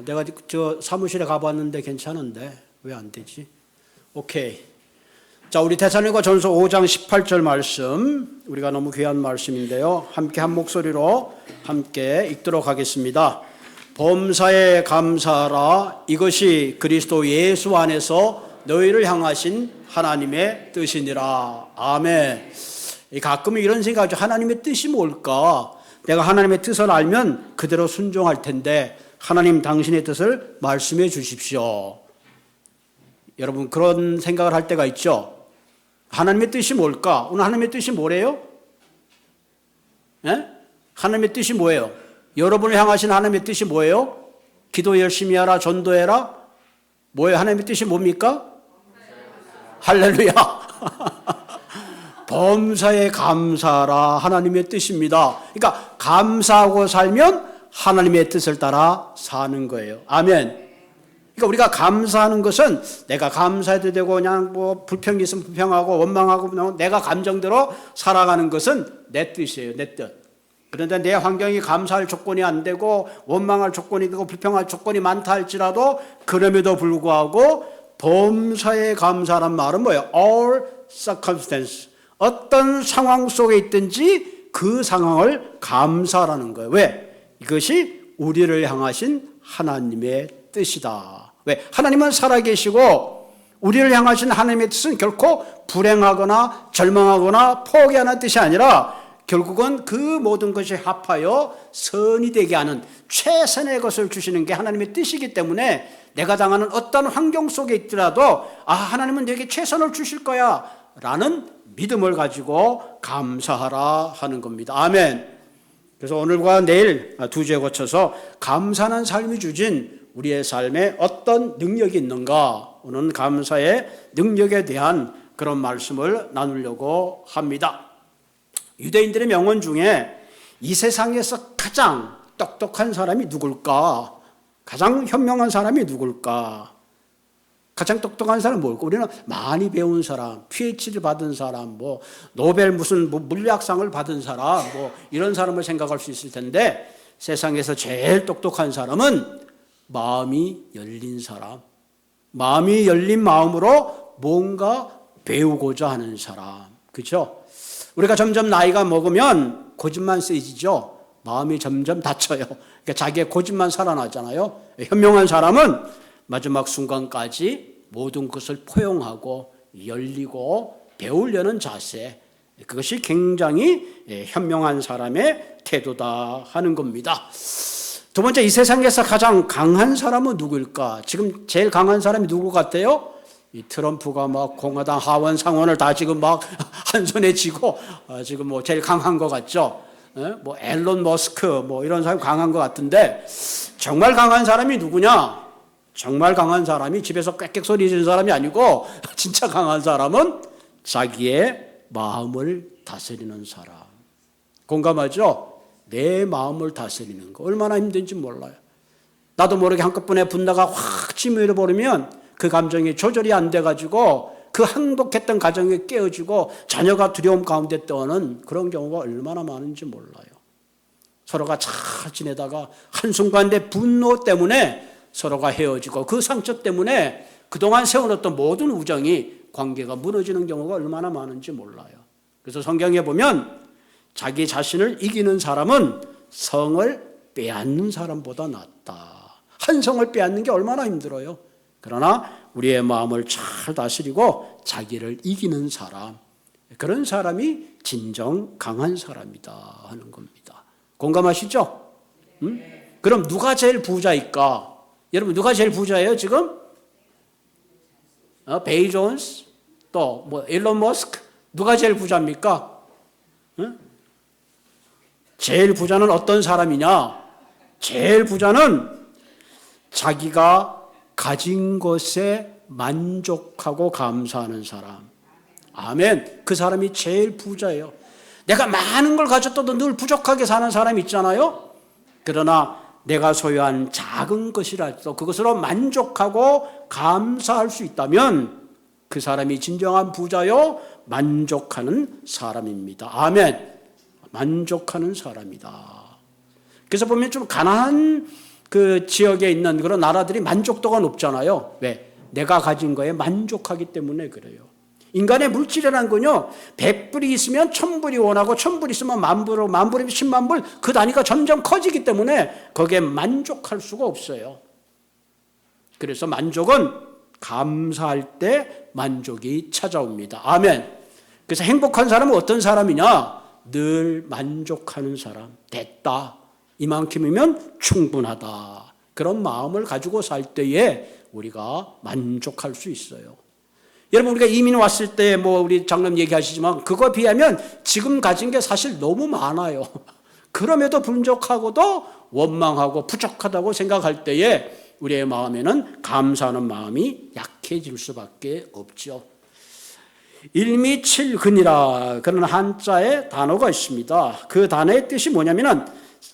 내가 저 사무실에 가봤는데 괜찮은데 왜 안 되지? 오케이. 자, 우리 데살로니가전서 5장 18절 말씀, 우리가 너무 귀한 말씀인데요. 함께 한 목소리로 함께 읽도록 하겠습니다. 범사에 감사하라. 이것이 그리스도 예수 안에서 너희를 향하신 하나님의 뜻이니라. 아멘. 가끔 이런 생각이죠. 하나님의 뜻이 뭘까? 내가 하나님의 뜻을 알면 그대로 순종할 텐데 하나님 당신의 뜻을 말씀해 주십시오. 여러분 그런 생각을 할 때가 있죠. 하나님의 뜻이 뭘까? 오늘 하나님의 뜻이 뭐래요? 예? 하나님의 뜻이 뭐예요? 여러분을 향하신 하나님의 뜻이 뭐예요? 기도 열심히 하라, 전도해라. 뭐예요? 하나님의 뜻이 뭡니까? 할렐루야. 범사에 감사하라. 하나님의 뜻입니다. 그러니까 감사하고 살면 하나님의 뜻을 따라 사는 거예요. 아멘. 그러니까 우리가 감사하는 것은 내가 감사해도 되고 그냥 뭐 불평이 있으면 불평하고 원망하고 내가 감정대로 살아가는 것은 내 뜻이에요. 내 뜻. 그런데 내 환경이 감사할 조건이 안 되고 원망할 조건이 되고 불평할 조건이 많다 할지라도 그럼에도 불구하고 범사에 감사란 말은 뭐예요? All circumstance. 어떤 상황 속에 있든지 그 상황을 감사하라는 거예요. 왜? 이것이 우리를 향하신 하나님의 뜻이다. 왜? 하나님은 살아계시고 우리를 향하신 하나님의 뜻은 결코 불행하거나 절망하거나 포기하는 뜻이 아니라 결국은 그 모든 것이 합하여 선이 되게 하는 최선의 것을 주시는 게 하나님의 뜻이기 때문에 내가 당하는 어떤 환경 속에 있더라도 하나님은 내게 최선을 주실 거야 라는 믿음을 가지고 감사하라 하는 겁니다. 아멘. 그래서 오늘과 내일 두 주에 거쳐서 감사하는 삶이 주진 우리의 삶에 어떤 능력이 있는가, 오늘 감사의 능력에 대한 그런 말씀을 나누려고 합니다. 유대인들의 명언 중에 이 세상에서 가장 똑똑한 사람이 누굴까? 가장 현명한 사람이 누굴까? 가장 똑똑한 사람은 뭘까? 우리는 많이 배운 사람, PhD를 받은 사람, 뭐 노벨 무슨 물리학상을 받은 사람, 뭐 이런 사람을 생각할 수 있을 텐데 세상에서 제일 똑똑한 사람은 마음이 열린 사람, 마음이 열린 마음으로 뭔가 배우고자 하는 사람. 그렇죠? 우리가 점점 나이가 먹으면 고집만 세지죠. 마음이 점점 닫혀요. 그러니까 자기의 고집만 살아나잖아요. 현명한 사람은 마지막 순간까지 모든 것을 포용하고 열리고 배우려는 자세, 그것이 굉장히 현명한 사람의 태도다 하는 겁니다. 두 번째, 이 세상에서 가장 강한 사람은 누구일까? 지금 제일 강한 사람이 누구 같아요? 이 트럼프가 막 공화당 하원 상원을 다 지금 막 한 손에 쥐고 지금 뭐 제일 강한 것 같죠? 뭐 앨런 머스크 뭐 이런 사람이 강한 것 같은데 정말 강한 사람이 누구냐? 정말 강한 사람이 집에서 꽥꽥 소리 지르는 사람이 아니고 진짜 강한 사람은 자기의 마음을 다스리는 사람. 공감하죠? 내 마음을 다스리는 거 얼마나 힘든지 몰라요. 나도 모르게 한꺼번에 분노가 확 치밀어 버리면 그 감정이 조절이 안 돼가지고 그 행복했던 가정이 깨어지고 자녀가 두려움 가운데 떠오는 그런 경우가 얼마나 많은지 몰라요. 서로가 잘 지내다가 한순간 내 분노 때문에 서로가 헤어지고 그 상처 때문에 그동안 세워놓던 모든 우정이 관계가 무너지는 경우가 얼마나 많은지 몰라요. 그래서 성경에 보면 자기 자신을 이기는 사람은 성을 빼앗는 사람보다 낫다. 한 성을 빼앗는 게 얼마나 힘들어요. 그러나 우리의 마음을 잘 다스리고 자기를 이기는 사람, 그런 사람이 진정 강한 사람이다 하는 겁니다. 공감하시죠? 그럼 누가 제일 부자일까? 여러분 누가 제일 부자예요 지금? 베이존스, 또 뭐 일론 머스크, 누가 제일 부자입니까? 제일 부자는 어떤 사람이냐? 제일 부자는 자기가 가진 것에 만족하고 감사하는 사람. 아멘. 그 사람이 제일 부자예요. 내가 많은 걸 가졌어도 늘 부족하게 사는 사람이 있잖아요. 그러나 내가 소유한 작은 것이라도 그것으로 만족하고 감사할 수 있다면 그 사람이 진정한 부자요, 만족하는 사람입니다. 아멘. 만족하는 사람이다. 그래서 보면 좀 가난한 그 지역에 있는 그런 나라들이 만족도가 높잖아요. 왜? 내가 가진 거에 만족하기 때문에 그래요. 인간의 물질이라는 건요, 100불이 있으면 1000불이 원하고 1000불이 있으면 10,000불, 10,000불이면 100,000불, 그 단위가 점점 커지기 때문에 거기에 만족할 수가 없어요. 그래서 만족은 감사할 때 만족이 찾아옵니다. 아멘. 그래서 행복한 사람은 어떤 사람이냐? 늘 만족하는 사람. 됐다. 이만큼이면 충분하다. 그런 마음을 가지고 살 때에 우리가 만족할 수 있어요. 여러분, 우리가 이민 왔을 때 우리 장로님 얘기하시지만 그거에 비하면 지금 가진 게 사실 너무 많아요. 그럼에도 불족하고도 원망하고 부족하다고 생각할 때에 우리의 마음에는 감사하는 마음이 약해질 수밖에 없죠. 일미칠근이라 그런 한자의 단어가 있습니다. 그 단어의 뜻이 뭐냐면은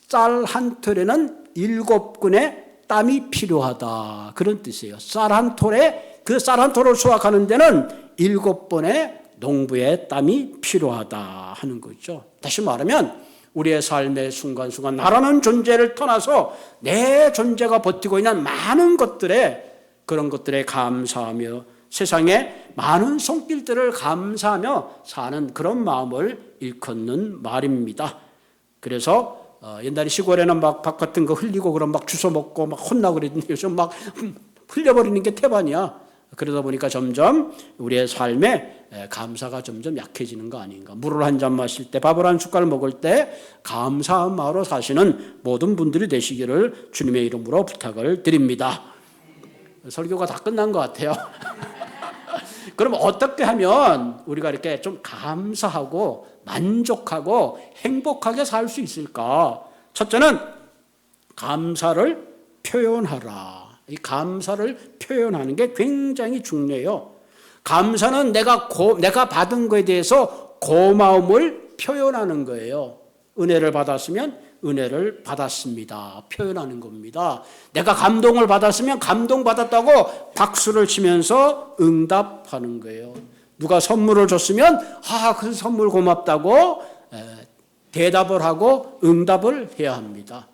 쌀 한 톨에는 7근의 땀이 필요하다, 그런 뜻이에요. 쌀 한 톨에, 그 쌀 한 톨을 수확하는 데는 7번의 농부의 땀이 필요하다 하는 거죠. 다시 말하면 우리의 삶의 순간순간 나라는 존재를 떠나서 내 존재가 버티고 있는 많은 것들에, 그런 것들에 감사하며 세상에 많은 손길들을 감사하며 사는 그런 마음을 일컫는 말입니다. 그래서 옛날에 시골에는 막 밥 같은 거 흘리고 그럼 막 주워 먹고 막 혼나고 그랬는데 요즘 막 흘려버리는 게 태반이야. 그러다 보니까 점점 우리의 삶에 감사가 점점 약해지는 거 아닌가. 물을 한 잔 마실 때, 밥을 한 숟갈 먹을 때 감사한 마음으로 사시는 모든 분들이 되시기를 주님의 이름으로 부탁을 드립니다. 설교가 다 끝난 것 같아요. 그럼 어떻게 하면 우리가 이렇게 좀 감사하고 만족하고 행복하게 살 수 있을까? 첫째는 감사를 표현하라. 이 감사를 표현하는 게 굉장히 중요해요. 감사는 내가 받은 것에 대해서 고마움을 표현하는 거예요. 은혜를 받았으면 은혜를 받았습니다. 표현하는 겁니다. 내가 감동을 받았으면 감동받았다고 박수를 치면서 응답하는 거예요. 누가 선물을 줬으면 그 선물 고맙다고 대답을 하고 응답을 해야 합니다.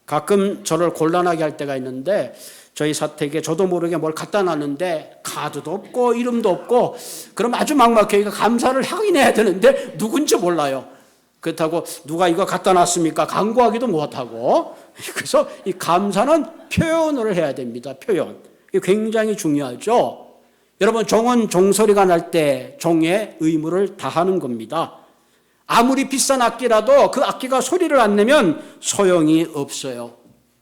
가끔 저를 곤란하게 할 때가 있는데 저희 사택에 저도 모르게 뭘 갖다 놨는데 카드도 없고 이름도 없고, 그럼 아주 막막해요. 감사를 하긴 해야 되는데 누군지 몰라요. 그렇다고 누가 이거 갖다 놨습니까? 강구하기도 못하고. 그래서 이 감사는 표현을 해야 됩니다. 표현. 이게 굉장히 중요하죠. 여러분, 종은 종소리가 날 때 종의 의무를 다하는 겁니다. 아무리 비싼 악기라도 그 악기가 소리를 안 내면 소용이 없어요.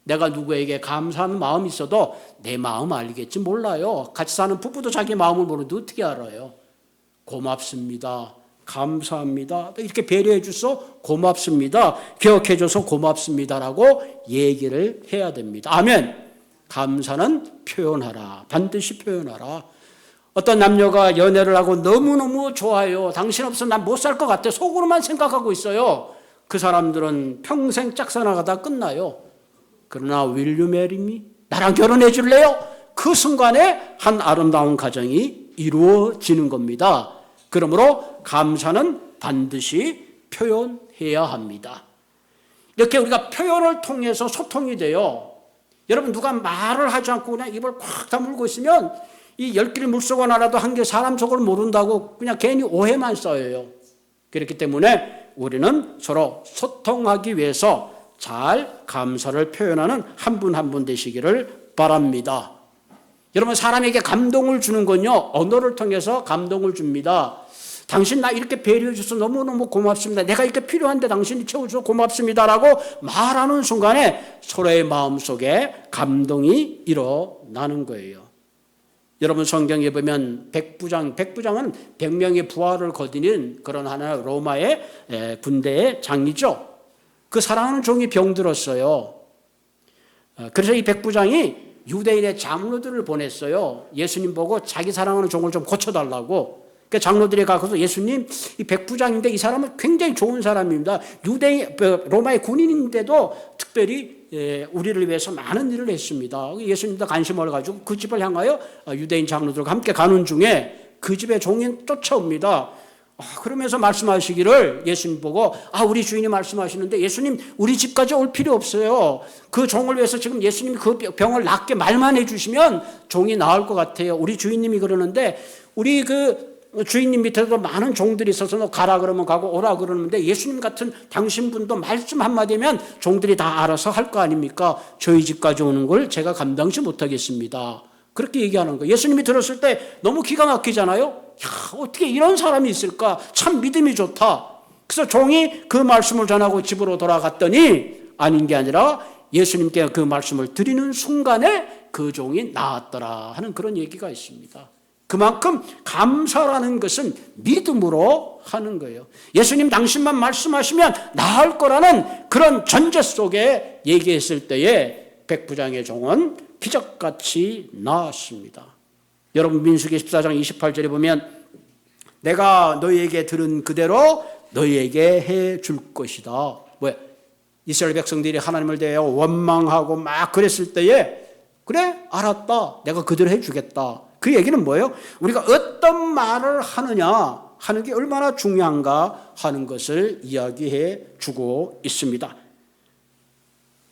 내가 누구에게 감사하는 마음이 있어도 내 마음 알겠지 몰라요. 같이 사는 부부도 자기 마음을 모르는데 어떻게 알아요? 고맙습니다. 감사합니다. 이렇게 배려해 줘서 고맙습니다. 기억해 줘서 고맙습니다라고 얘기를 해야 됩니다. 아멘. 감사는 표현하라. 반드시 표현하라. 어떤 남녀가 연애를 하고 너무너무 좋아요. 당신 없으면 난 못 살 것 같아. 속으로만 생각하고 있어요. 그 사람들은 평생 짝사랑하다 끝나요. 그러나 will you marry me? 나랑 결혼해 줄래요? 그 순간에 한 아름다운 가정이 이루어지는 겁니다. 그러므로 감사는 반드시 표현해야 합니다. 이렇게 우리가 표현을 통해서 소통이 돼요. 여러분, 누가 말을 하지 않고 그냥 입을 꽉 다물고 있으면 이 10개를 물속은 알아도 한 개 사람 속을 모른다고 그냥 괜히 오해만 쌓여요. 그렇기 때문에 우리는 서로 소통하기 위해서 잘 감사를 표현하는 한 분 한 분 되시기를 바랍니다. 여러분, 사람에게 감동을 주는 건요, 언어를 통해서 감동을 줍니다. 당신 나 이렇게 배려해 줘서 너무너무 고맙습니다. 내가 이렇게 필요한데 당신이 채워줘서 고맙습니다라고 말하는 순간에 서로의 마음속에 감동이 일어나는 거예요. 여러분, 성경에 보면 백부장은 100명의 부하를 거드는 그런 하나의 로마의 군대의 장이죠. 그 사랑하는 종이 병들었어요. 그래서 이 백부장이 유대인의 장로들을 보냈어요. 예수님 보고 자기 사랑하는 종을 좀 고쳐달라고. 그 장로들이 가서 예수님, 이 백부장인데 이 사람은 굉장히 좋은 사람입니다. 유대인, 로마의 군인인데도 특별히 우리를 위해서 많은 일을 했습니다. 예수님도 관심을 가지고 그 집을 향하여 유대인 장로들과 함께 가는 중에 그 집의 종이 쫓아옵니다. 그러면서 말씀하시기를 예수님 보고 우리 주인이 말씀하시는데 예수님 우리 집까지 올 필요 없어요. 그 종을 위해서 지금 예수님이 그 병을 낫게 말만 해주시면 종이 나을 것 같아요. 우리 주인님이 그러는데 우리 그 주인님 밑에도 많은 종들이 있어서 너 가라 그러면 가고 오라 그러는데 예수님 같은 당신 분도 말씀 한마디면 종들이 다 알아서 할 거 아닙니까? 저희 집까지 오는 걸 제가 감당치 못하겠습니다. 그렇게 얘기하는 거예요. 예수님이 들었을 때 너무 기가 막히잖아요. 어떻게 이런 사람이 있을까? 참 믿음이 좋다. 그래서 종이 그 말씀을 전하고 집으로 돌아갔더니 아닌 게 아니라 예수님께 그 말씀을 드리는 순간에 그 종이 나았더라 하는 그런 얘기가 있습니다. 그만큼 감사라는 것은 믿음으로 하는 거예요. 예수님 당신만 말씀하시면 나을 거라는 그런 전제 속에 얘기했을 때에 백부장의 종은 기적같이 나았습니다. 여러분 민수기 14장 28절에 보면 내가 너희에게 들은 그대로 너희에게 해 줄 것이다. 왜? 이스라엘 백성들이 하나님을 대하여 원망하고 막 그랬을 때에 그래 알았다. 내가 그대로 해주겠다. 그 얘기는 뭐예요? 우리가 어떤 말을 하느냐 하는 게 얼마나 중요한가 하는 것을 이야기해 주고 있습니다.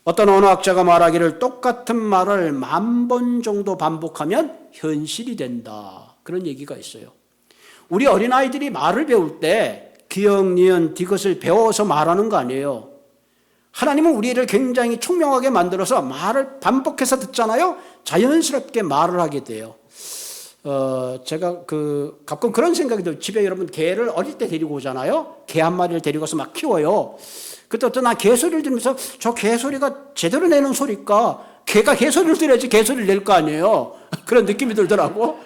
어떤 언어학자가 말하기를 똑같은 말을 10,000번 정도 반복하면 현실이 된다. 그런 얘기가 있어요. 우리 어린아이들이 말을 배울 때 기역, 니은, 디귿을 배워서 말하는 거 아니에요. 하나님은 우리를 굉장히 총명하게 만들어서 말을 반복해서 듣잖아요. 자연스럽게 말을 하게 돼요. 제가 가끔 그런 생각이 들어요. 집에 여러분 개를 어릴 때 데리고 오잖아요. 개 한 마리를 데리고 와서 막 키워요. 그때 어떤 나 개소리를 들으면서 저 개소리가 제대로 내는 소리일까? 개가 개소리를 들어야지 개소리를 낼 거 아니에요. 그런 느낌이 들더라고.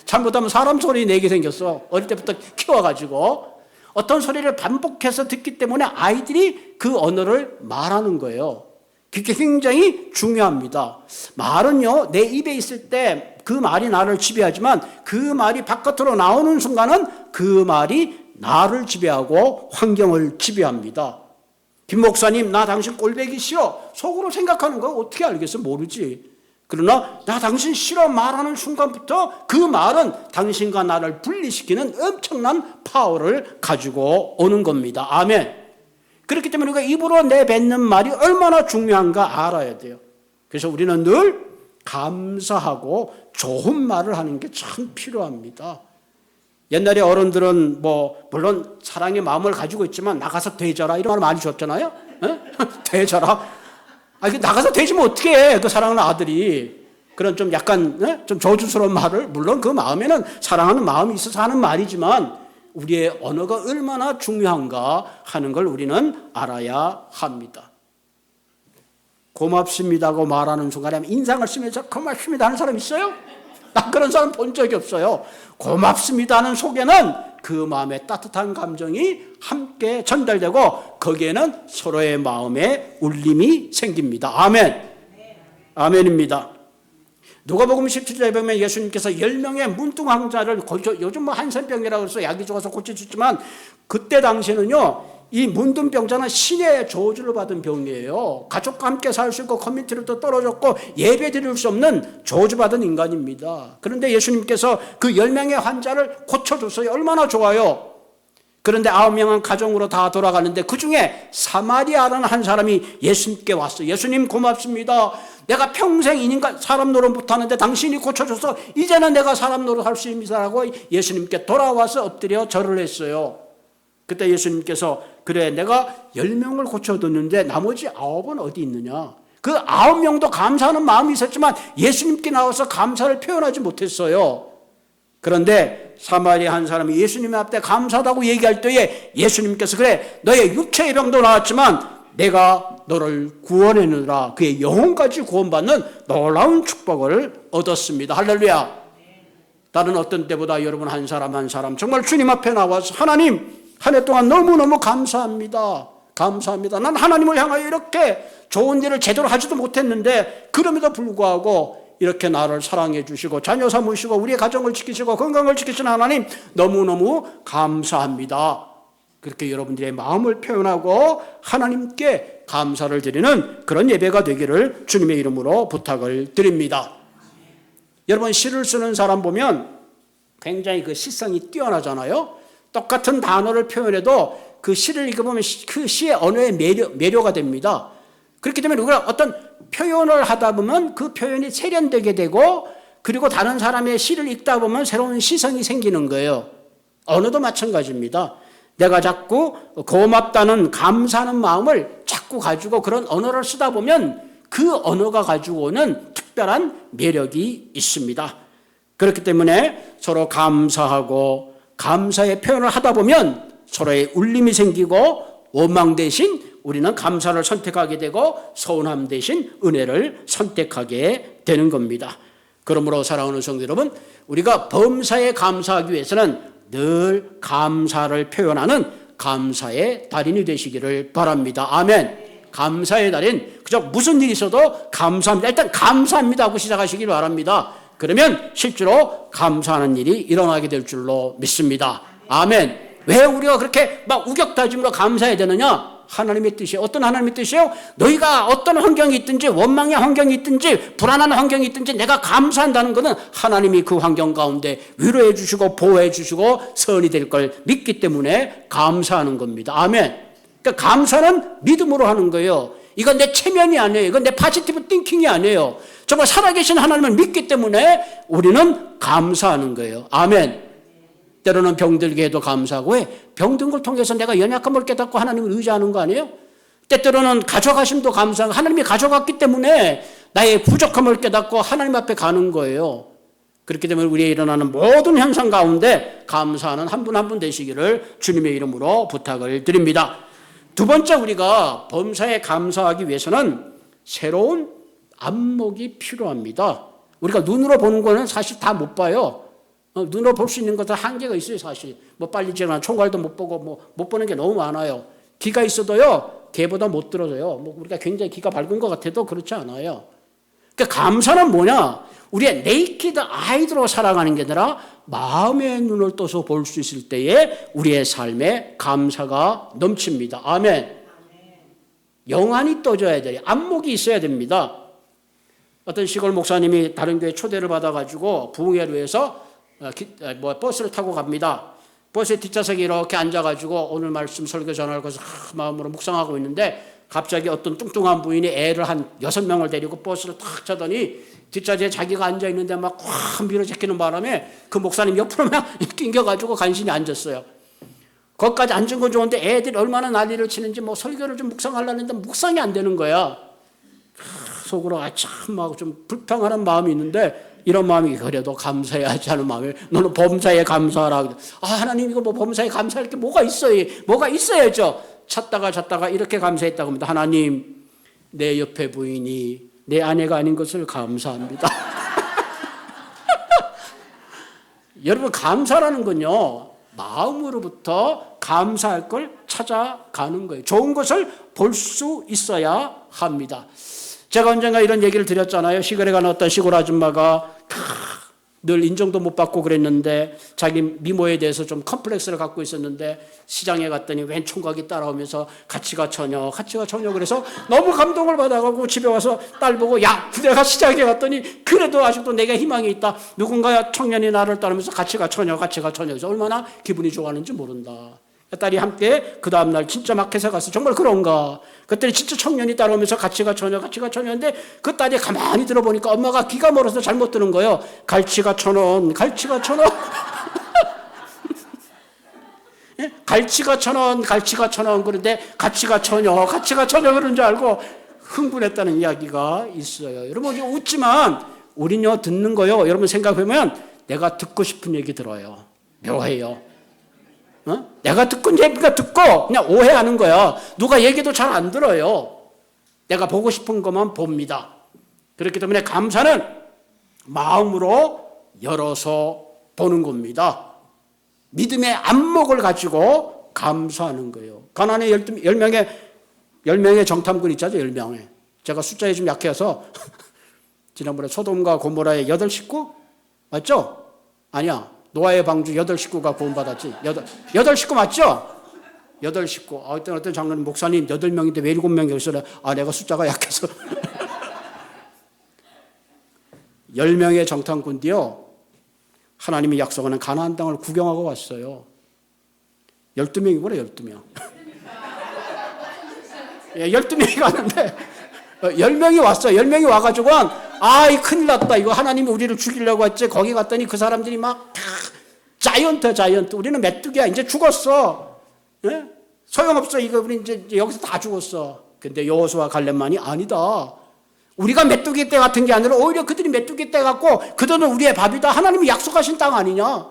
잘못하면 사람 소리 내게 생겼어. 어릴 때부터 키워가지고. 어떤 소리를 반복해서 듣기 때문에 아이들이 그 언어를 말하는 거예요. 그게 굉장히 중요합니다. 말은요, 내 입에 있을 때 그 말이 나를 지배하지만 그 말이 바깥으로 나오는 순간은 그 말이 나를 지배하고 환경을 지배합니다. 김 목사님, 나 당신 꼴보기 싫어. 속으로 생각하는 거 어떻게 알겠어? 모르지. 그러나 나 당신 싫어 말하는 순간부터 그 말은 당신과 나를 분리시키는 엄청난 파워를 가지고 오는 겁니다. 아멘. 그렇기 때문에 우리가 입으로 내뱉는 말이 얼마나 중요한가 알아야 돼요. 그래서 우리는 늘 감사하고 좋은 말을 하는 게 참 필요합니다. 옛날에 어른들은 물론 사랑의 마음을 가지고 있지만 나가서 되져라 이런 말 많이 줬잖아요. 되져라. 나가서 되지면 어떻게 해? 그 사랑하는 아들이. 그런 좀 약간 좀 저주스러운 말을, 물론 그 마음에는 사랑하는 마음이 있어서 하는 말이지만 우리의 언어가 얼마나 중요한가 하는 걸 우리는 알아야 합니다. 고맙습니다고 말하는 순간에 인상을 쓰면서 고맙습니다 하는 사람 있어요? 난 그런 사람 본 적이 없어요. 고맙습니다 하는 속에는 그 마음의 따뜻한 감정이 함께 전달되고 거기에는 서로의 마음에 울림이 생깁니다. 아멘. 아멘입니다. 누가복음 17절에 보면 예수님께서 10명의 문둥왕자를 요즘 한센병이라고 해서 약이 좋아서 고쳐주지만 그때 당시에는요, 이 문둥병자는 신의 저주를 받은 병이에요. 가족과 함께 살 수 있고 커뮤니티를 또 떨어졌고 예배 드릴 수 없는 저주받은 인간입니다. 그런데 예수님께서 그 10명의 환자를 고쳐줬어요. 얼마나 좋아요. 그런데 9명은 가정으로 다 돌아가는데 그중에 사마리아라는 한 사람이 예수님께 왔어요. 예수님 고맙습니다. 내가 평생 인간 사람 노릇 못하는데 당신이 고쳐줘서 이제는 내가 사람 노릇 할 수 있습니다라고 예수님께 돌아와서 엎드려 절을 했어요. 그때 예수님께서 그래 내가 10명을 고쳐뒀는데 나머지 9은 어디 있느냐. 그 9명도 감사하는 마음이 있었지만 예수님께 나와서 감사를 표현하지 못했어요. 그런데 사마리아 한 사람이 예수님 앞에 감사하다고 얘기할 때에 예수님께서 그래 너의 육체의 병도 나았지만 내가 너를 구원해내느라 그의 영혼까지 구원받는 놀라운 축복을 얻었습니다. 할렐루야. 다른 어떤 때보다 여러분 한 사람 한 사람 정말 주님 앞에 나와서 하나님 한 해 동안 너무너무 감사합니다. 감사합니다. 난 하나님을 향하여 이렇게 좋은 일을 제대로 하지도 못했는데 그럼에도 불구하고 이렇게 나를 사랑해 주시고 자녀 삼으시고 우리의 가정을 지키시고 건강을 지키시는 하나님 너무너무 감사합니다. 그렇게 여러분들의 마음을 표현하고 하나님께 감사를 드리는 그런 예배가 되기를 주님의 이름으로 부탁을 드립니다. 여러분 시를 쓰는 사람 보면 굉장히 그 시성이 뛰어나잖아요. 똑같은 단어를 표현해도 그 시를 읽어보면 그 시의 언어의 매료가 됩니다. 그렇기 때문에 우리가 어떤 표현을 하다 보면 그 표현이 세련되게 되고 그리고 다른 사람의 시를 읽다 보면 새로운 시선이 생기는 거예요. 언어도 마찬가지입니다. 내가 자꾸 고맙다는 감사하는 마음을 자꾸 가지고 그런 언어를 쓰다 보면 그 언어가 가지고 오는 특별한 매력이 있습니다. 그렇기 때문에 서로 감사하고 감사의 표현을 하다 보면 서로의 울림이 생기고 원망 대신 우리는 감사를 선택하게 되고 서운함 대신 은혜를 선택하게 되는 겁니다. 그러므로 사랑하는 성도 여러분, 우리가 범사에 감사하기 위해서는 늘 감사를 표현하는 감사의 달인이 되시기를 바랍니다. 아멘. 감사의 달인, 그저 무슨 일이 있어도 감사합니다. 일단 감사합니다 하고 시작하시길 바랍니다. 그러면 실제로 감사하는 일이 일어나게 될 줄로 믿습니다. 아멘. 왜 우리가 그렇게 막 우격다짐으로 감사해야 되느냐? 하나님의 뜻이에요. 어떤 하나님의 뜻이에요? 너희가 어떤 환경이 있든지 원망의 환경이 있든지 불안한 환경이 있든지 내가 감사한다는 것은 하나님이 그 환경 가운데 위로해 주시고 보호해 주시고 선이 될 걸 믿기 때문에 감사하는 겁니다. 아멘. 그러니까 감사는 믿음으로 하는 거예요. 이건 내 체면이 아니에요. 이건 내 포지티브 띵킹이 아니에요. 정말 살아계신 하나님을 믿기 때문에 우리는 감사하는 거예요. 아멘. 때로는 병들게 해도 감사하고 왜? 병든 걸 통해서 내가 연약함을 깨닫고 하나님을 의지하는 거 아니에요? 때때로는 가져가심도 감사하고 하나님이 가져갔기 때문에 나의 부족함을 깨닫고 하나님 앞에 가는 거예요. 그렇기 때문에 우리의 일어나는 모든 현상 가운데 감사하는 한 분 한 분 되시기를 주님의 이름으로 부탁을 드립니다. 두 번째, 우리가 범사에 감사하기 위해서는 새로운 안목이 필요합니다. 우리가 눈으로 보는 거는 사실 다 못 봐요. 눈으로 볼 수 있는 것은 한계가 있어요, 사실. 뭐 빨리 지나가는 총괄도 못 보고 못 보는 게 너무 많아요. 귀가 있어도요, 개보다 못 들어져요. 뭐 우리가 굉장히 귀가 밝은 것 같아도 그렇지 않아요. 그러니까 감사는 뭐냐? 우리의 네이키드 아이들로 살아가는 게 아니라 마음의 눈을 떠서 볼 수 있을 때에 우리의 삶에 감사가 넘칩니다. 아멘. 영안이 떠져야 돼요. 안목이 있어야 됩니다. 어떤 시골 목사님이 다른 교회 초대를 받아가지고 부흥회를 위해서 버스를 타고 갑니다. 버스의 뒷좌석에 이렇게 앉아가지고 오늘 말씀 설교 전할 것을 마음으로 묵상하고 있는데 갑자기 어떤 뚱뚱한 부인이 애를 한 6명을 데리고 버스를 탁 차더니 뒷좌석에 자기가 앉아있는데 막 꽉 밀어제끼는 바람에 그 목사님 옆으로 막 낑겨가지고 간신히 앉았어요. 거기까지 앉은 건 좋은데 애들이 얼마나 난리를 치는지 뭐 설교를 좀 묵상하려는데 묵상이 안 되는 거야. 속으로 참 막 좀 불평하는 마음이 있는데 이런 마음이 그래도 감사해야지 하는 마음에 너는 범사에 감사하라. 하나님 이거 뭐 범사에 감사할 게 뭐가 있어요? 뭐가 있어야죠. 찾다가 이렇게 감사했다고 합니다. 하나님, 내 옆에 부인이 내 아내가 아닌 것을 감사합니다. 여러분, 감사라는 건요, 마음으로부터 감사할 걸 찾아가는 거예요. 좋은 것을 볼 수 있어야 합니다. 제가 언젠가 이런 얘기를 드렸잖아요. 시골에 가는 어떤 시골 아줌마가 늘 인정도 못 받고 그랬는데 자기 미모에 대해서 좀 컴플렉스를 갖고 있었는데 시장에 갔더니 웬 총각이 따라오면서 같이 가 처녀 그래서 너무 감동을 받아가고 집에 와서 딸 보고 야, 내가 시장에 갔더니 그래도 아직도 내게 희망이 있다. 누군가 청년이 나를 따르면서 같이 가 처녀 그래서 얼마나 기분이 좋아하는지 모른다. 딸이 함께 그 다음날 진짜 마켓에 가서 정말 그런가. 그때 진짜 청년이 따라오면서 같이 가 처녀인데 그 딸이 가만히 들어보니까 엄마가 귀가 멀어서 잘못 들은 거예요. 갈치가 1,000원. 갈치가 1,000원. 그런데 같이가 처녀 그런 줄 알고 흥분했다는 이야기가 있어요. 여러분 웃지만 우리는요 듣는 거요. 여러분 생각해보면 내가 듣고 싶은 얘기 들어요. 묘해요. 내가 듣고 그냥 오해하는 거야. 누가 얘기도 잘 안 들어요. 내가 보고 싶은 것만 봅니다. 그렇기 때문에 감사는 마음으로 열어서 보는 겁니다. 믿음의 안목을 가지고 감사하는 거예요. 가나안의 10명의 정탐꾼 있잖아요. 10명의. 제가 숫자에 좀 약해서 지난번에 소돔과 고모라의 8식구? 맞죠? 아니야. 노아의 방주 8식구가 구원받았지. 8식구 맞죠? 8식구. 어떤 장로님 목사님 8명인데 왜 7명이 여기서 내가 숫자가 약해서 10명의 정탐꾼도요 하나님이 약속하는 가나안 땅을 구경하고 왔어요. 12명이구나, 12명. 예, 12명이 갔는데 10명이 왔어요. 10명이 와가지고 이 큰일 났다. 이거 하나님이 우리를 죽이려고 했지. 거기 갔더니 그 사람들이 막 다 자이언트. 우리는 메뚜기야. 이제 죽었어. 예? 소용없어. 이거 우리 이제 여기서 다 죽었어. 근데 여호수아 갈렙만이 아니다. 우리가 메뚜기 떼 같은 게 아니라 오히려 그들이 메뚜기 떼 같고 그들은 우리의 밥이다. 하나님이 약속하신 땅 아니냐.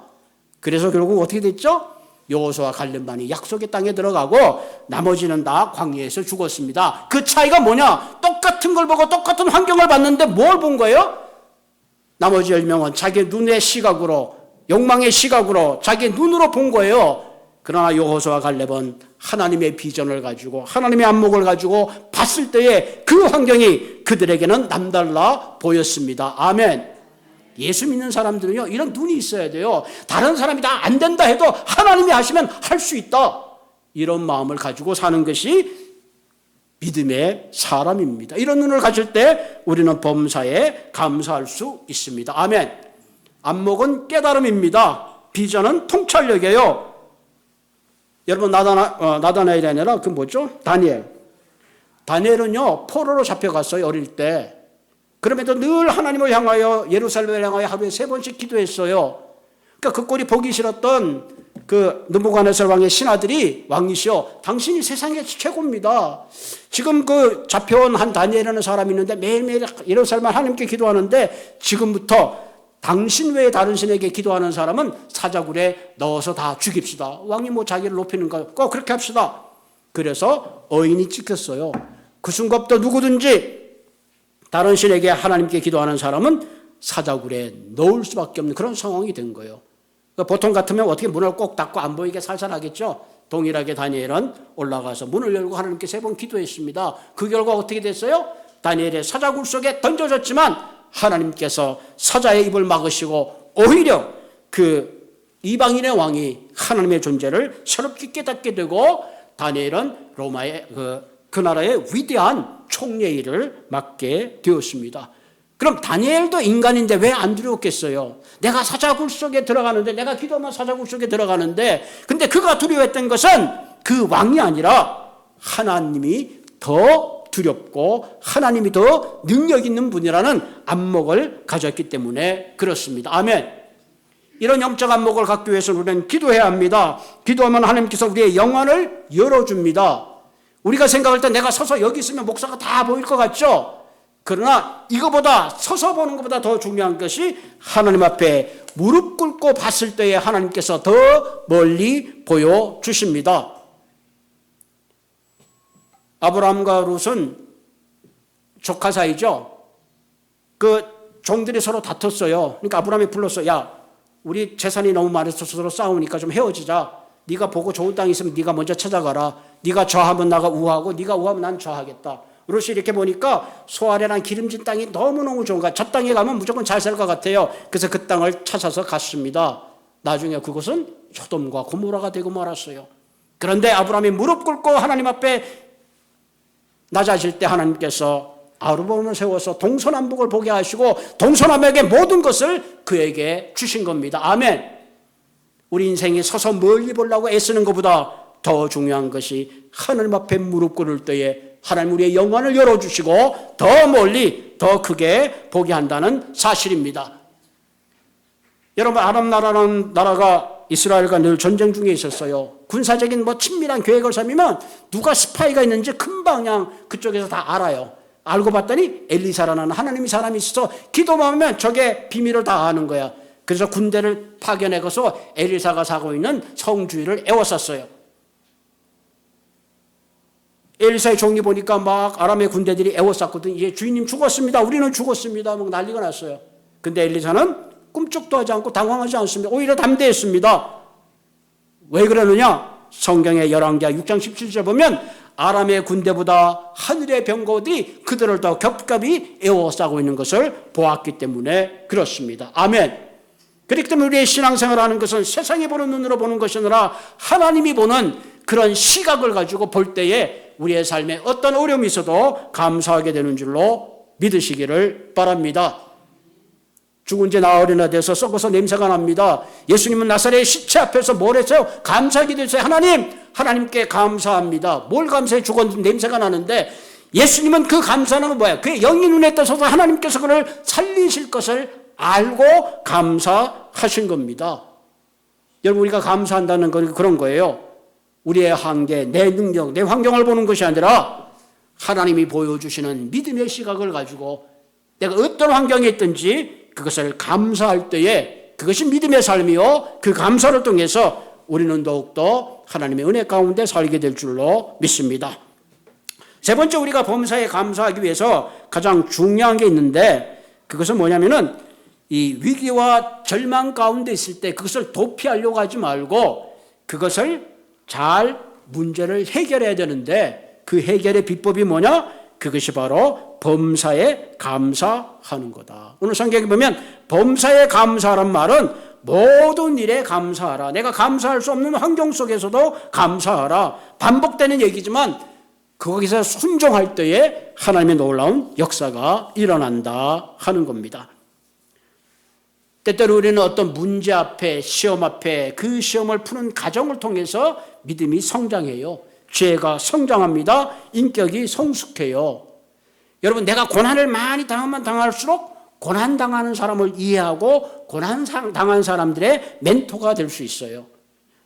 그래서 결국 어떻게 됐죠? 여호수아 갈렙만이 약속의 땅에 들어가고 나머지는 다 광야에서 죽었습니다. 그 차이가 뭐냐? 똑같은 걸 보고 똑같은 환경을 봤는데 뭘 본 거예요? 나머지 10명은 자기 눈의 시각으로, 욕망의 시각으로, 자기 눈으로 본 거예요. 그러나 여호수아 갈렙은 하나님의 비전을 가지고, 하나님의 안목을 가지고 봤을 때에 그 환경이 그들에게는 남달라 보였습니다. 아멘. 예수 믿는 사람들은요, 이런 눈이 있어야 돼요. 다른 사람이 다 안 된다 해도 하나님이 하시면 할 수 있다. 이런 마음을 가지고 사는 것이 믿음의 사람입니다. 이런 눈을 가질 때 우리는 범사에 감사할 수 있습니다. 아멘. 안목은 깨달음입니다. 비전은 통찰력이에요. 여러분, 나다나엘이 아니라 그 뭐죠? 다니엘은요, 포로로 잡혀갔어요, 어릴 때. 그럼에도 늘 하나님을 향하여, 예루살렘을 향하여 하루에 3번씩 기도했어요. 그러니까 그 꼴이 보기 싫었던 그 느부갓네살 왕의 신하들이, 왕이시여, 당신이 세상의 최고입니다. 지금 그 잡혀온 한 다니엘이라는 사람이 있는데 매일매일 예루살렘 하나님께 기도하는데 지금부터 당신 외에 다른 신에게 기도하는 사람은 사자굴에 넣어서 다 죽입시다. 왕이 뭐 자기를 높이는 거 꼭 그렇게 합시다. 그래서 어인이 찍혔어요. 그 순간부터 누구든지 다른 신에게 하나님께 기도하는 사람은 사자굴에 넣을 수밖에 없는 그런 상황이 된 거예요. 그러니까 보통 같으면 어떻게 문을 꼭 닫고 안 보이게 살살 하겠죠. 동일하게 다니엘은 올라가서 문을 열고 하나님께 3번 기도했습니다. 그 결과 어떻게 됐어요? 다니엘의 사자굴 속에 던져졌지만 하나님께서 사자의 입을 막으시고 오히려 그 이방인의 왕이 하나님의 존재를 새롭게 깨닫게 되고 다니엘은 로마의 그 나라의 위대한 총리를 맡게 되었습니다. 그럼 다니엘도 인간인데 왜 안 두려웠겠어요? 내가 사자굴 속에 들어가는데, 내가 기도하면 사자굴 속에 들어가는데, 근데 그가 두려워했던 것은 그 왕이 아니라 하나님이 더 두렵고 하나님이 더 능력 있는 분이라는 안목을 가졌기 때문에 그렇습니다. 아멘. 이런 영적 안목을 갖기 위해서는 우리는 기도해야 합니다. 기도하면 하나님께서 우리의 영안을 열어줍니다. 우리가 생각할 때 내가 서서 여기 있으면 목사가 다 보일 것 같죠? 그러나 이거보다, 서서 보는 것보다 더 중요한 것이 하나님 앞에 무릎 꿇고 봤을 때에 하나님께서 더 멀리 보여주십니다. 아브라함과 룻은 조카 사이죠. 그 종들이 서로 다퉜어요. 그러니까 아브라함이 불렀어. 야, 우리 재산이 너무 많아서 서로 싸우니까 좀 헤어지자. 네가 보고 좋은 땅이 있으면 네가 먼저 찾아가라. 네가 좌하면 나가 우하고, 네가 우하면 난 좌하겠다. 룻이 이렇게 보니까 소아래란 기름진 땅이 너무너무 좋은 거야. 저 땅에 가면 무조건 잘 살 것 같아요. 그래서 그 땅을 찾아서 갔습니다. 나중에 그것은 소돔과 고모라가 되고 말았어요. 그런데 아브라함이 무릎 꿇고 하나님 앞에 낮아질 때 하나님께서 아름다움을 세워서 동서남북을 보게 하시고 동서남북의 모든 것을 그에게 주신 겁니다. 아멘. 우리 인생이 서서 멀리 보려고 애쓰는 것보다 더 중요한 것이 하나님 앞에 무릎 꿇을 때에 하나님 우리의 영안을 열어주시고 더 멀리 더 크게 보게 한다는 사실입니다. 여러분, 아랍나라라는 나라가 이스라엘과 늘 전쟁 중에 있었어요. 군사적인 친밀한 계획을 세우면 누가 스파이가 있는지 금방 그냥 그쪽에서 다 알아요. 알고 봤더니 엘리사라는 하나님의 사람이 있어서 기도만 하면 저게 비밀을 다 아는 거야. 그래서 군대를 파견해서 엘리사가 사고 있는 성주위를 에워쌌어요. 엘리사의 종이 보니까 막 아람의 군대들이 에워쌌거든. 이제 주인님 죽었습니다. 우리는 죽었습니다. 막 난리가 났어요. 근데 엘리사는 꿈쩍도 하지 않고 당황하지 않습니다. 오히려 담대했습니다. 왜 그러느냐? 성경의 열왕기하 6장 17절 보면 아람의 군대보다 하늘의 병거들이 그들을 더 겹겹이 에워싸고 있는 것을 보았기 때문에 그렇습니다. 아멘. 그렇기 때문에 우리의 신앙생활을 하는 것은 세상이 보는 눈으로 보는 것이 아니라 하나님이 보는 그런 시각을 가지고 볼 때에 우리의 삶에 어떤 어려움이 있어도 감사하게 되는 줄로 믿으시기를 바랍니다. 죽은 지 나흘이나 돼서 썩어서 냄새가 납니다. 예수님은 나사렛의 시체 앞에서 뭘 했어요? 감사하게 됐어요. 하나님께 감사합니다. 뭘 감사해? 죽었는데 냄새가 나는데 예수님은 그 감사는 건 뭐예요? 그의 영이 눈에 떠서서 하나님께서 그를 살리실 것을 알고 감사하신 겁니다. 여러분, 우리가 감사한다는 건 그런 거예요. 우리의 한계, 내 능력, 내 환경을 보는 것이 아니라 하나님이 보여주시는 믿음의 시각을 가지고 내가 어떤 환경에 있든지 그것을 감사할 때에 그것이 믿음의 삶이요, 그 감사를 통해서 우리는 더욱더 하나님의 은혜 가운데 살게 될 줄로 믿습니다. 세 번째, 우리가 범사에 감사하기 위해서 가장 중요한 게 있는데 그것은 뭐냐면은 이 위기와 절망 가운데 있을 때 그것을 도피하려고 하지 말고 그것을 잘 문제를 해결해야 되는데 그 해결의 비법이 뭐냐? 그것이 바로 범사에 감사하는 거다. 오늘 성경에 보면 범사에 감사하란 말은 모든 일에 감사하라. 내가 감사할 수 없는 환경 속에서도 감사하라. 반복되는 얘기지만 거기서 순종할 때에 하나님의 놀라운 역사가 일어난다 하는 겁니다. 때때로 우리는 어떤 문제 앞에, 시험 앞에 그 시험을 푸는 과정을 통해서 믿음이 성장해요. 죄가 성장합니다. 인격이 성숙해요. 여러분, 내가 고난을 많이 당하면 당할수록 고난당하는 사람을 이해하고 고난당한 사람들의 멘토가 될 수 있어요.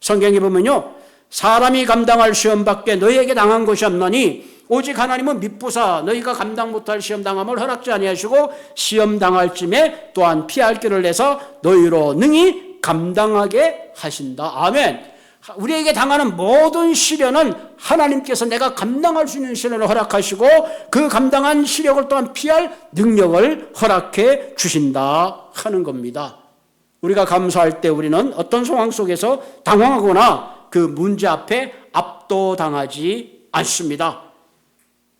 성경에 보면요, 사람이 감당할 시험밖에 너희에게 당한 것이 없나니 오직 하나님은 미쁘사 너희가 감당 못할 시험 당함을 허락지 아니하시고 시험 당할 쯤에 또한 피할 길을 내서 너희로 능히 감당하게 하신다. 아멘. 우리에게 당하는 모든 시련은 하나님께서 내가 감당할 수 있는 시련을 허락하시고 그 감당한 시력을 또한 피할 능력을 허락해 주신다 하는 겁니다. 우리가 감사할 때 우리는 어떤 상황 속에서 당황하거나 그 문제 앞에 압도당하지 않습니다.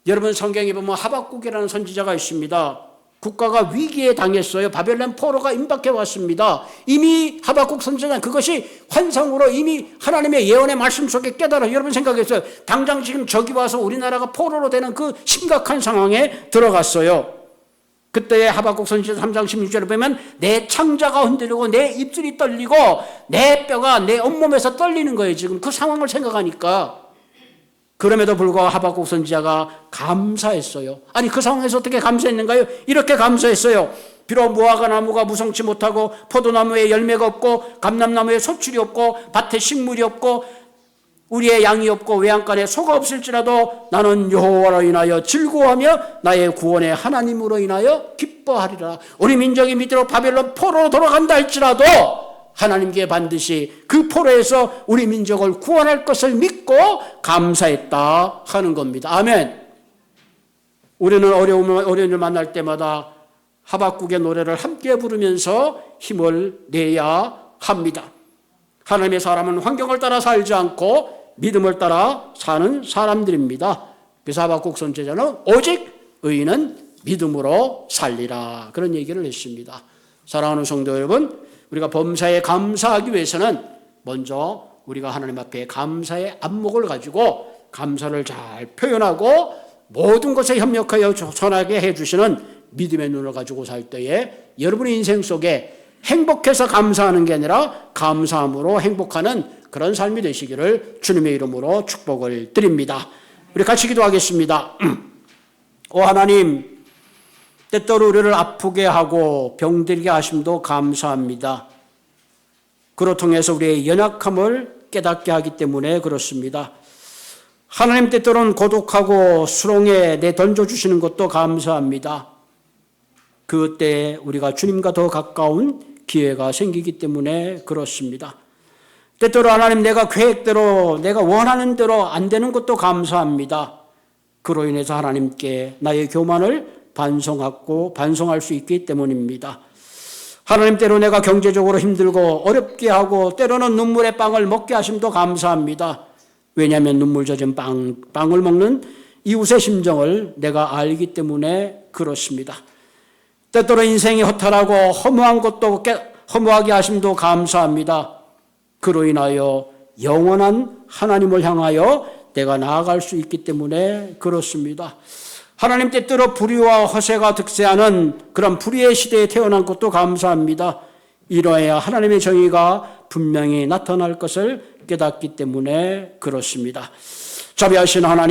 여러분, 성경에 보면 하박국이라는 선지자가 있습니다. 국가가 위기에 당했어요. 바벨론 포로가 임박해 왔습니다. 이미 하박국 선지자는 그것이 환상으로 이미 하나님의 예언의 말씀 속에 깨달아. 여러분 생각했어요. 당장 지금 저기 와서 우리나라가 포로로 되는 그 심각한 상황에 들어갔어요. 그때의 하박국 선지자 3장 16절에 보면 내 창자가 흔들리고 내 입술이 떨리고 내 뼈가 내 온몸에서 떨리는 거예요. 지금 그 상황을 생각하니까. 그럼에도 불구하고 하박국 선지자가 감사했어요. 아니, 그 상황에서 어떻게 감사했는가요? 이렇게 감사했어요. 비록 무화과 나무가 무성치 못하고 포도나무에 열매가 없고 감람나무에 소출이 없고 밭에 식물이 없고 우리의 양이 없고 외양간에 소가 없을지라도 나는 여호와로 인하여 즐거워하며 나의 구원의 하나님으로 인하여 기뻐하리라. 우리 민족이 밑으로 바벨론 포로로 돌아간다 할지라도 하나님께 반드시 그 포로에서 우리 민족을 구원할 것을 믿고 감사했다 하는 겁니다. 아멘. 우리는 어려운 일을 만날 때마다 하박국의 노래를 함께 부르면서 힘을 내야 합니다. 하나님의 사람은 환경을 따라 살지 않고 믿음을 따라 사는 사람들입니다. 그래서 하박국 선지자는 오직 의인은 믿음으로 살리라 그런 얘기를 했습니다. 사랑하는 성도 여러분, 우리가 범사에 감사하기 위해서는 먼저 우리가 하나님 앞에 감사의 안목을 가지고 감사를 잘 표현하고 모든 것에 협력하여 선하게 해주시는 믿음의 눈을 가지고 살 때에 여러분의 인생 속에 행복해서 감사하는 게 아니라 감사함으로 행복하는 그런 삶이 되시기를 주님의 이름으로 축복을 드립니다. 우리 같이 기도하겠습니다. 오 하나님, 때때로 우리를 아프게 하고 병들게 하심도 감사합니다. 그로 통해서 우리의 연약함을 깨닫게 하기 때문에 그렇습니다. 하나님, 때때로는 고독하고 수렁에 내던져주시는 것도 감사합니다. 그때 우리가 주님과 더 가까운 기회가 생기기 때문에 그렇습니다. 때때로 하나님, 내가 계획대로 내가 원하는 대로 안 되는 것도 감사합니다. 그로 인해서 하나님께 나의 교만을 반성할 수 있기 때문입니다. 하나님, 때로 내가 경제적으로 힘들고 어렵게 하고 때로는 눈물의 빵을 먹게 하심도 감사합니다. 왜냐하면 눈물 젖은 빵을 먹는 이웃의 심정을 내가 알기 때문에 그렇습니다. 때때로 인생이 허탈하고 허무한 것도 허무하게 하심도 감사합니다. 그로 인하여 영원한 하나님을 향하여 내가 나아갈 수 있기 때문에 그렇습니다. 하나님 뜻대로 불의와 허세가 득세하는 그런 불의의 시대에 태어난 것도 감사합니다. 이러해야 하나님의 정의가 분명히 나타날 것을 깨닫기 때문에 그렇습니다. 자비하신 하나님,